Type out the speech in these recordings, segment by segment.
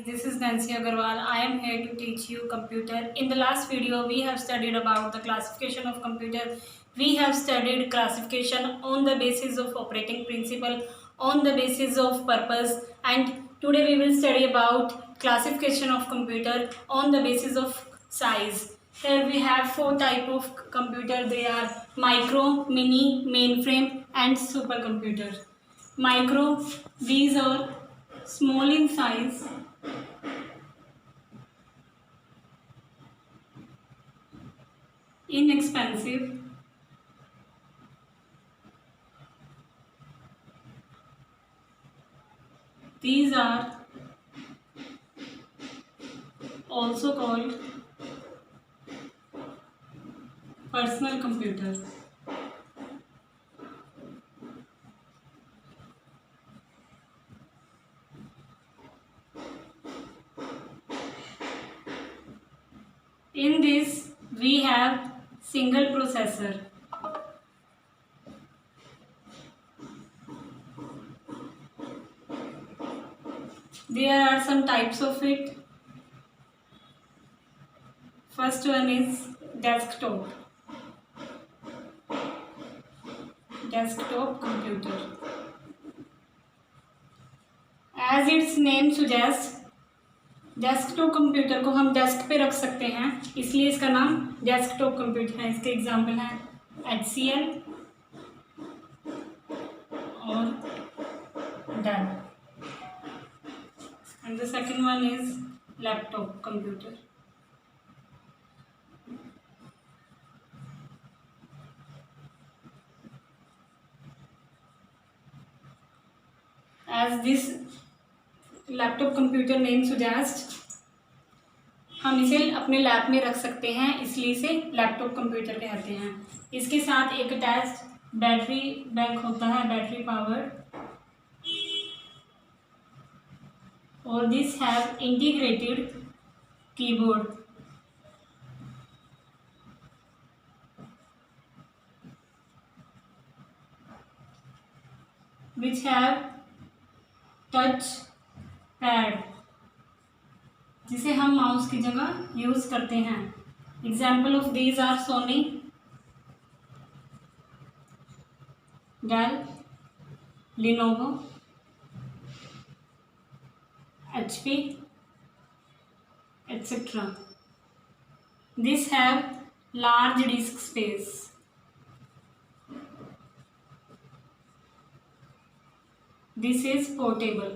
This is Nancy Agarwal. I am here to teach you computer. In the last video, we have studied about the classification of computer. We have studied classification on the basis of operating principle, on the basis of purpose, and today we will study about classification of computer on the basis of size. Here we have four type of computer. They are micro, mini, mainframe, and supercomputer. Micro, these are small in size, inexpensive, these are also called personal computer. In this we have single processor. There are some types of it. First one is desktop computer. As its name suggests, desktop computer को हम desk पे रख सकते हैं, इसलिए इसका नाम desktop computer है. इसके एग्जाम्पल हैं HCL और Dell. And the second one is laptop computer. As this laptop computer name suggest, हम इसे अपने लैब में रख सकते हैं, इसलिए इसे लैपटॉप कंप्यूटर कहते हैं. इसके साथ एक अटैच्ड बैटरी बैंक होता है, बैटरी पावर, और this have integrated keyboard. Which have touch pad, जिसे हम माउस की जगह यूज करते हैं. Example of these are Sony, Dell, Lenovo, HP, etc. This have large disk space. This is portable.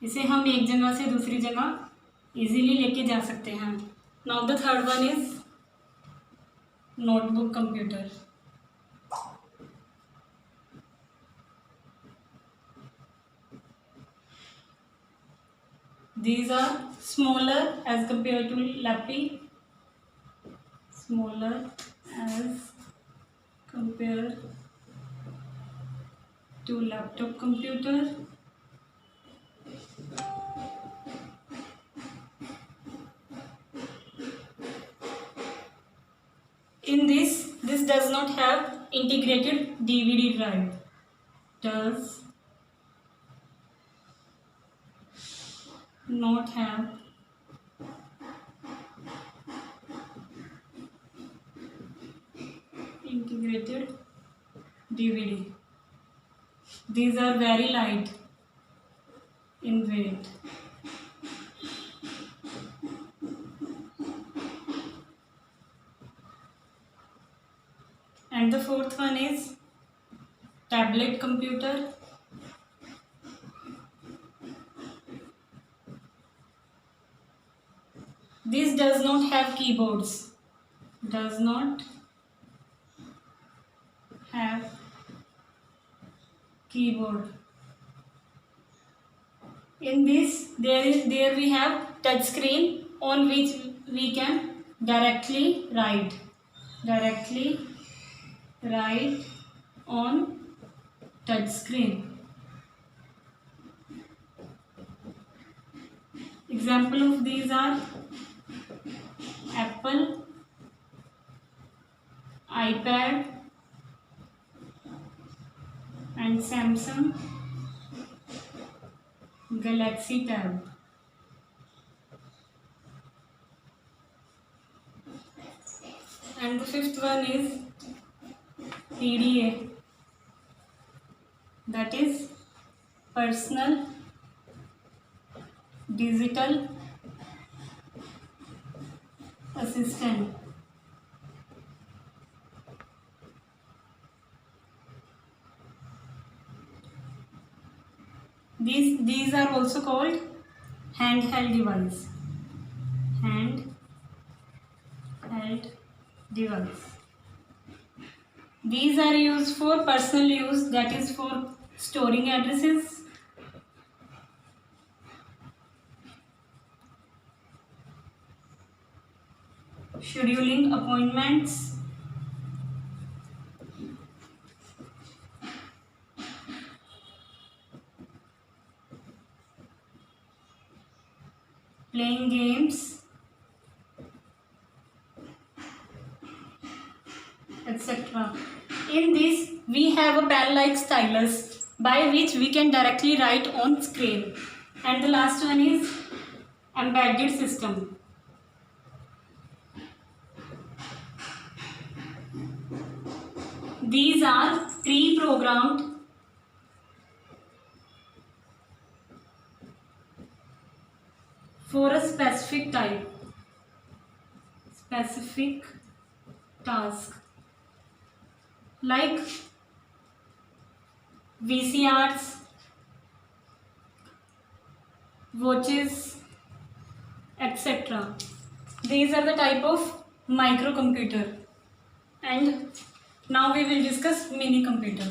इसे हम एक जगह से दूसरी जगह इजीली लेके जा सकते हैं. Now the third one is notebook computer. These are smaller as compared to laptop, smaller as compared to laptop computer. In this does not have integrated DVD drive. Does not have integrated DVD. These are very light in weight. And the fourth one is tablet computer. This does not have keyboards. Does not have keyboard. In this there we have touch screen on which we can directly write on touch screen. Example of these are Apple, iPad and Samsung Galaxy Tab. And the fifth one is PDA, that is personal digital assistant. These are also called handheld device. Handheld device. These are used for personal use, that is for storing addresses, scheduling appointments, playing games, etc. In this, we have a pen-like stylus by which we can directly write on screen. And the last one is embedded system. These are pre-programmed for a specific task, like VCRs, watches, etc. These are the type of microcomputer. And now we will discuss mini computer.